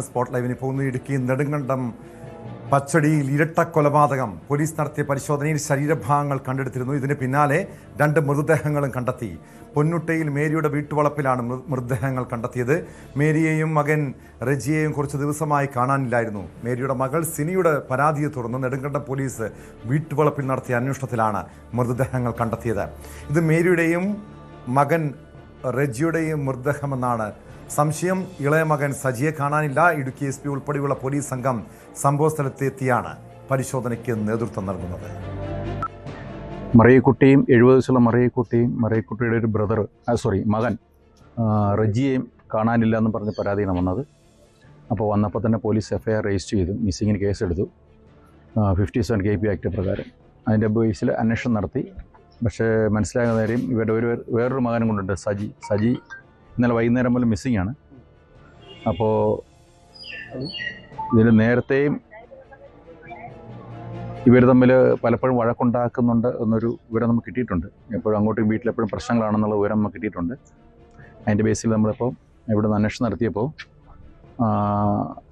Spot ലൈവിന് പോകുന്നു. ഇടുക്കി നെടുങ്കണ്ടം പച്ചടിയിൽ ഇരട്ട കൊലപാതകം. പോലീസ് നടത്തിയ പരിശോധനയിൽ ശരീരഭാഗങ്ങൾ കണ്ടെടുത്തിരുന്നു. ഇതിന് പിന്നാലെ 2 മൃതദേഹങ്ങളും കണ്ടെത്തി. പൊന്നുട്ടയിൽ മേരിയുടെ വീട്ടുവളപ്പിലാണ് മൃതദേഹങ്ങൾ കണ്ടെത്തിയത്. മേരിയെയും മകൻ റജിയെയും കുറച്ച് ദിവസമായി കാണാനില്ലായിരുന്നു. മേരിയുടെ മകൾ സിനിയുടെ പരാതിയെ തുടർന്ന് നെടുങ്കണ്ടം പോലീസ് വീട്ടുവളപ്പിൽ നടത്തിയ അന്വേഷണത്തിലാണ് മൃതദേഹങ്ങൾ കണ്ടെത്തിയത്. ഇത് മേരിയുടെയും മകൻ റജിയുടെയും മൃതദേഹമെന്നാണ് സംശയം. ഇളയ മകൻ സജിയെ കാണാനില്ല. ഇടുക്കി SP ഉൾപ്പെടെയുള്ള പോലീസ് സംഘം സംഭവസ്ഥലത്തെത്തിയാണ് പരിശോധനയ്ക്ക് നേതൃത്വം നൽകുന്നത്. മറിയക്കുട്ടിയും 70 വയസ്സുള്ള മറിയക്കുട്ടിയുടെ ഒരു മകൻ റജിയെയും കാണാനില്ല എന്ന് പറഞ്ഞ് പരാതിയാണ് വന്നത്. അപ്പോൾ വന്നപ്പോൾ തന്നെ പോലീസ് FIR രജിസ്റ്റർ ചെയ്തു, മിസ്സിങ്ങിന് കേസെടുത്തു 57 KP ആക്ട് പ്രകാരം. അതിൻ്റെ ബേസിൽ അന്വേഷണം നടത്തി. പക്ഷേ മനസ്സിലാകുന്ന കാര്യം ഇവരുടെ വേറൊരു മകനും കൊണ്ടുണ്ട്, സജി ഇന്നലെ വൈകുന്നേരം മുതൽ മിസ്സിംഗ് ആണ്. അപ്പോൾ ഇതിൽ നേരത്തെയും ഇവർ തമ്മിൽ പലപ്പോഴും വഴക്കുണ്ടാക്കുന്നുണ്ട് എന്നൊരു വിവരം നമുക്ക് കിട്ടിയിട്ടുണ്ട്. എപ്പോഴും അങ്ങോട്ടും വീട്ടിലെപ്പോഴും പ്രശ്നങ്ങളാണെന്നുള്ള വിവരം നമുക്ക് കിട്ടിയിട്ടുണ്ട്. അതിൻ്റെ ബേസിൽ നമ്മളിപ്പോൾ ഇവിടെ നിന്ന് അന്വേഷണം നടത്തിയപ്പോൾ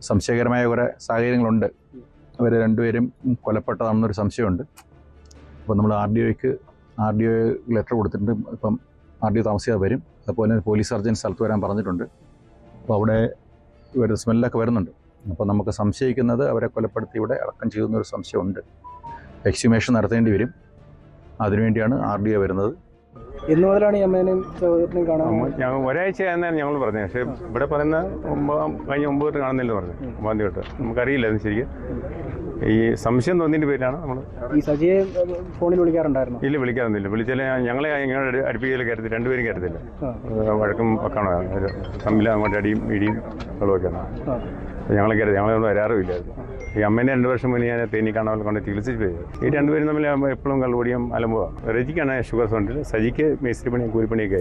സംശയകരമായ കുറേ സാഹചര്യങ്ങളുണ്ട്. അവർ രണ്ടുപേരും കൊലപ്പെട്ടതാണെന്നൊരു സംശയമുണ്ട്. അപ്പോൾ നമ്മൾ RDO ലെറ്റർ കൊടുത്തിട്ടുണ്ട്. ഇപ്പം RDO താമസിയാതെ വരും. അതുപോലെ പോലീസ് സർജൻ സ്ഥലത്ത് വരാൻ പറഞ്ഞിട്ടുണ്ട്. അപ്പോൾ അവിടെ ഒരു സ്മെല്ലൊക്കെ വരുന്നുണ്ട്. അപ്പോൾ നമുക്ക് സംശയിക്കുന്നത് അവരെ കൊലപ്പെടുത്തി ഇവിടെ അടക്കം ചെയ്യുന്നൊരു സംശയമുണ്ട്. എക്സ്ഹ്യൂമേഷൻ നടത്തേണ്ടി വരും. അതിനുവേണ്ടിയാണ് RDO വരുന്നത്. എന്ന് മുതലാണ് ഈ അമ്മേനെയും സഹോദരനെയും കാണാൻ ഒരാഴ്ച ആയെന്നാണ് ഞങ്ങൾ പറഞ്ഞത്. പക്ഷേ ഇവിടെ പറയുന്ന കഴിഞ്ഞ 9 തൊട്ട് കാണുന്നില്ല പറഞ്ഞു. 9 തീയതി തൊട്ട് നമുക്കറിയില്ലായിരുന്നു ശരിക്കും. ഈ സംശയം തോന്നിൻ്റെ പേരിലാണ് നമ്മൾ ഈ സജിയെ ഫോണിൽ വിളിക്കാറുണ്ടായിരുന്നു. ഇല്ല, വിളിക്കാറൊന്നുമില്ല. വിളിച്ചാൽ ഞങ്ങളെ ഇങ്ങനെ അടുപ്പിക്കൽ കരുതി രണ്ടുപേരും കരുതില്ല. വഴക്കും വെക്കണം, തമ്മിൽ അങ്ങോട്ട് അടിയും ഇടിയും വെള്ളമൊക്കെയാണ്. ഞങ്ങളെ കരുതി, ഞങ്ങളൊന്നും വരാറുമില്ലായിരുന്നു. ഈ അമ്മേനെ 2 വർഷം മുന്നേ ഞാൻ തേനി കാണാൻ കൊണ്ട് ചികിത്സിച്ച് പോയി. ഈ രണ്ടുപേരും തമ്മിൽ എപ്പോഴും കള്ളുപൊടിയും അലമ്പുക. റജിക്കാണ് ഷുഗർ സോണ്ടിൽ, സജിക്ക് മേസ്ത്രി പണിയും കൂലിപ്പണിയൊക്കെ.